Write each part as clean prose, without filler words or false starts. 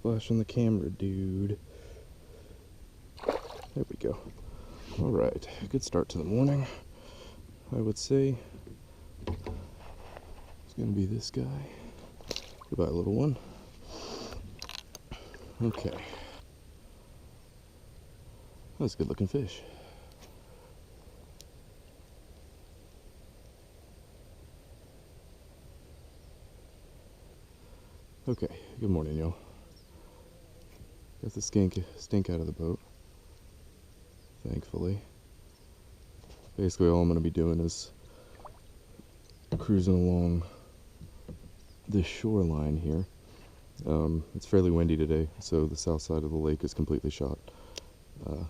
flashing the camera, dude. There we go. Alright, good start to the morning. I would say it's gonna be this guy. Goodbye, little one. Okay. That's a good looking fish. Okay, good morning, y'all. Got the stink out of the boat, thankfully. Basically all I'm going to be doing is cruising along this shoreline here. It's fairly windy today, so the south side of the lake is completely shot. I'm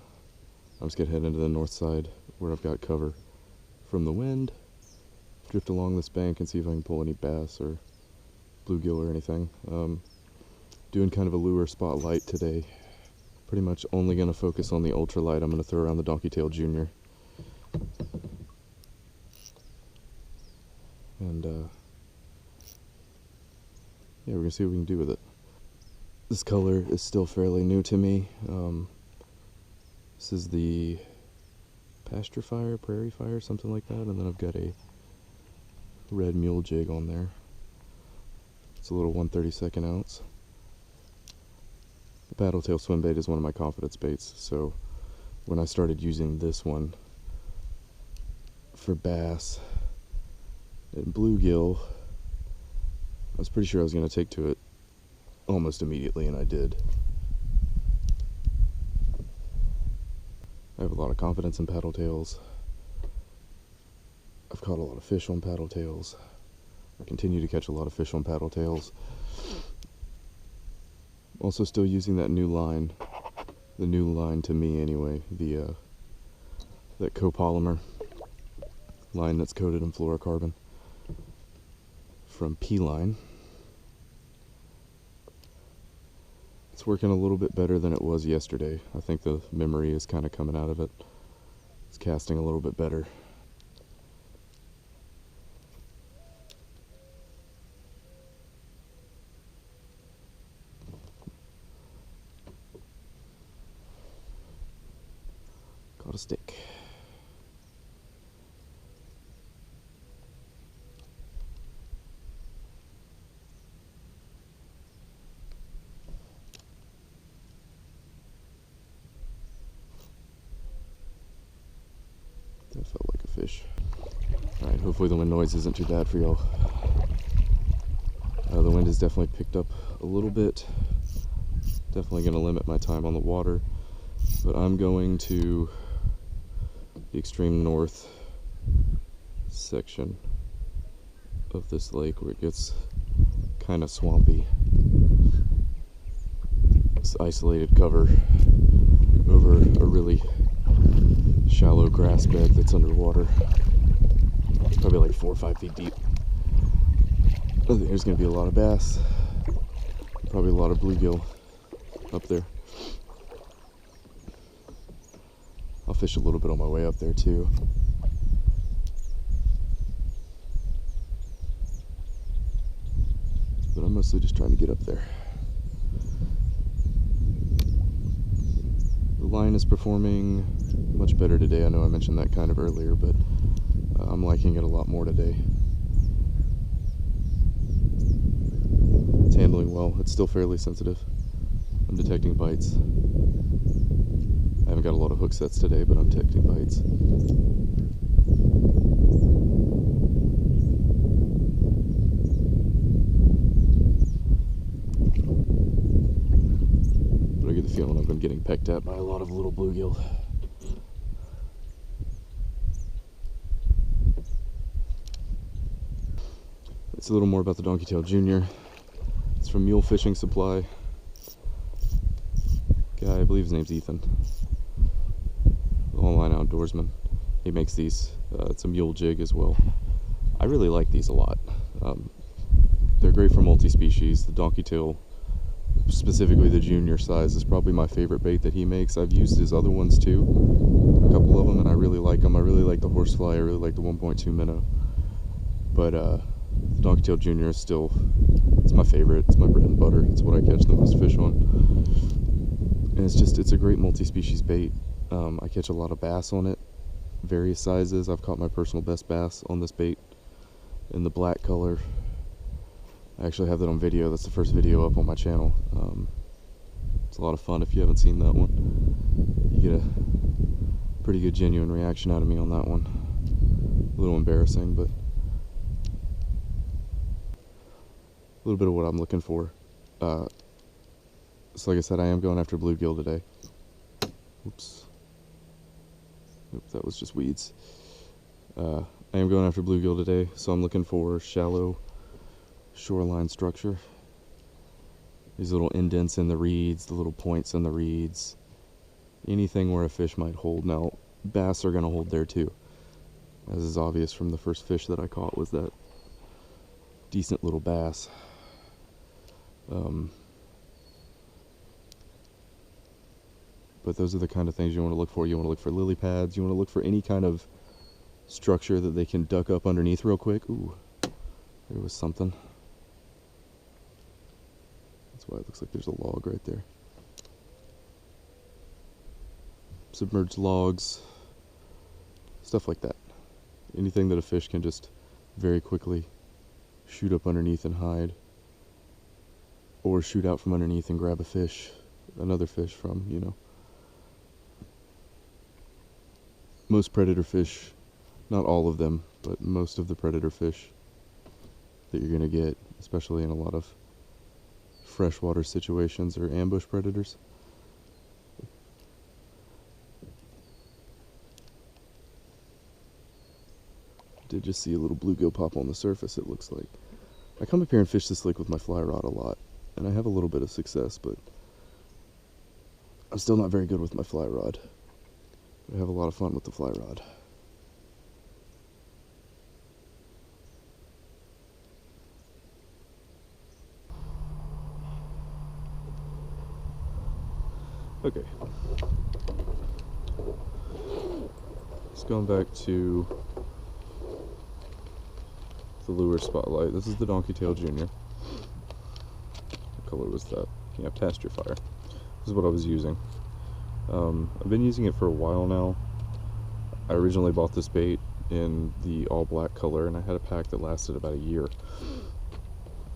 just going to head into the north side where I've got cover from the wind, drift along this bank and see if I can pull any bass or bluegill or anything. Doing kind of a lure spotlight today. Pretty much only going to focus on the ultralight. I'm going to throw around the Donkeytail Junior. And yeah, we're going to see what we can do with it. This color is still fairly new to me. This is the pasture fire, prairie fire, something like that. And then I've got a red mule jig on there. It's a little 1/32 ounce. The paddletail swim bait is one of my confidence baits, so when I started using this one for bass and bluegill, I was pretty sure I was going to take to it almost immediately, and I did. I have a lot of confidence in paddletails. I've caught a lot of fish on paddletails. I continue to catch a lot of fish on paddletails. Also still using that new line, the new line to me anyway, that copolymer line that's coated in fluorocarbon from P-Line. It's working a little bit better than it was yesterday. I think the memory is kind of coming out of it. It's casting a little bit better. Caught a stick. That felt like a fish. Alright, hopefully the wind noise isn't too bad for y'all. The wind has definitely picked up a little bit. Definitely going to limit my time on the water. But I'm going to the extreme north section of this lake where it gets kind of swampy. It's isolated cover over a really shallow grass bed that's underwater. Probably like 4 or 5 feet deep. I think there's going to be a lot of bass. Probably a lot of bluegill up there. I'll fish a little bit on my way up there too. But I'm mostly just trying to get up there. The line is performing much better today. I know I mentioned that kind of earlier, but I'm liking it a lot more today. It's handling well. It's still fairly sensitive. I'm detecting bites. I haven't got a lot of hook sets today, but I'm detecting bites. But I get the feeling I've been getting pecked at by a lot of little bluegill. It's a little more about the Donkeytail Junior. It's from Mule Fishing Supply. Guy, I believe his name's Ethan. The online outdoorsman. He makes these. It's a mule jig as well. I really like these a lot. They're great for multi-species. The Donkeytail, specifically the junior size, is probably my favorite bait that he makes. I've used his other ones too, a couple of them, and I really like them. I really like the horsefly. I really like the 1.2 minnow. But The Donkey-tailed Junior is still, it's my favorite. It's my bread and butter. It's what I catch the most fish on. And it's a great multi-species bait. I catch a lot of bass on it, various sizes. I've caught my personal best bass on this bait in the black color. I actually have that on video. That's the first video up on my channel. It's a lot of fun if you haven't seen that one. You get a pretty good genuine reaction out of me on that one. A little embarrassing, but a little bit of what I'm looking for. So like I said, I am going after bluegill today. Oops. Nope, that was just weeds. I am going after bluegill today, so I'm looking for shallow shoreline structure. These little indents in the reeds, the little points in the reeds, anything where a fish might hold. Now, bass are going to hold there too, as is obvious from the first fish that I caught was that decent little bass. But those are the kind of things you want to look for. You want to look for lily pads. You want to look for any kind of structure that they can duck up underneath real quick. Ooh, there was something. That's why it looks like there's a log right there. Submerged logs, stuff like that. Anything that a fish can just very quickly shoot up underneath and hide, or shoot out from underneath and grab a fish, another fish from, you know. Most predator fish, not all of them, but most of the predator fish that you're going to get, especially in a lot of freshwater situations, are ambush predators. Did just see a little bluegill pop on the surface, it looks like. I come up here and fish this lake with my fly rod a lot, and I have a little bit of success, but I'm still not very good with my fly rod. I have a lot of fun with the fly rod. Okay. Just going back to the lure spotlight. This is the Donkey-tailed Junior. What color was that? Yeah, pasture fire. This is what I was using. I've been using it for a while now. I originally bought this bait in the all black color, and I had a pack that lasted about a year.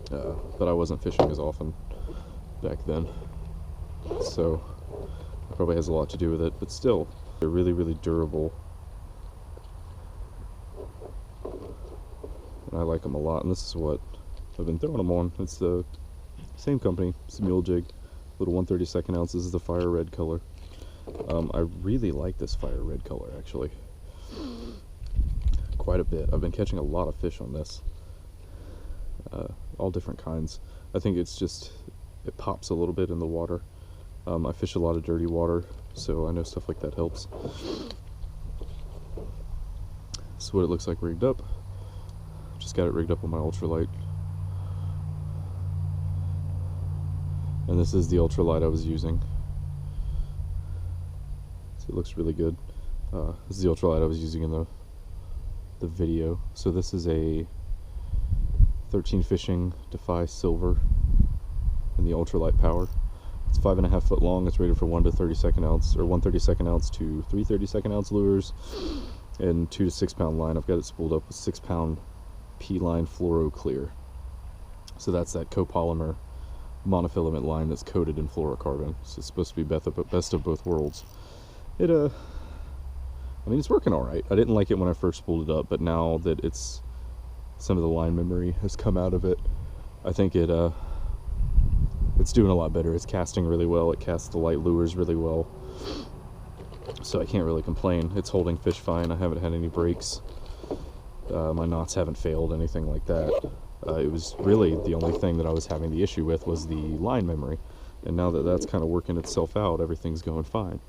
But I wasn't fishing as often back then, so it probably has a lot to do with it. But still, they're really, really durable, and I like them a lot. And this is what I've been throwing them on. It's the same company. It's a mule jig, little 1/32 ounce. This is the fire red color. I really like this fire red color, actually, quite a bit. I've been catching a lot of fish on this, all different kinds. I think it's just, it pops a little bit in the water. I fish a lot of dirty water, so I know stuff like that helps. This is what it looks like rigged up. Just got it rigged up on my ultralight. And this is the ultralight I was using. So it looks really good. This is the ultralight I was using in the video. So this is a 13 Fishing Defy Silver in the ultralight power. It's 5.5 foot long. It's rated for 1 to 32nd ounce, or 1/32 ounce to 3 32nd ounce lures, and 2 to 6 pound line. I've got it spooled up with 6 pound P-line fluoro clear. So that's that copolymer monofilament line that's coated in fluorocarbon. So it's supposed to be best of both worlds. I mean, it's working all right. I didn't like it when I first spooled it up, but now that some of the line memory has come out of it, I think it's doing a lot better. It's casting really well. It casts the light lures really well. So I can't really complain. It's holding fish fine. I haven't had any breaks. My knots haven't failed, anything like that. It was really the only thing that I was having the issue with was the line memory. And now that that's kind of working itself out, everything's going fine.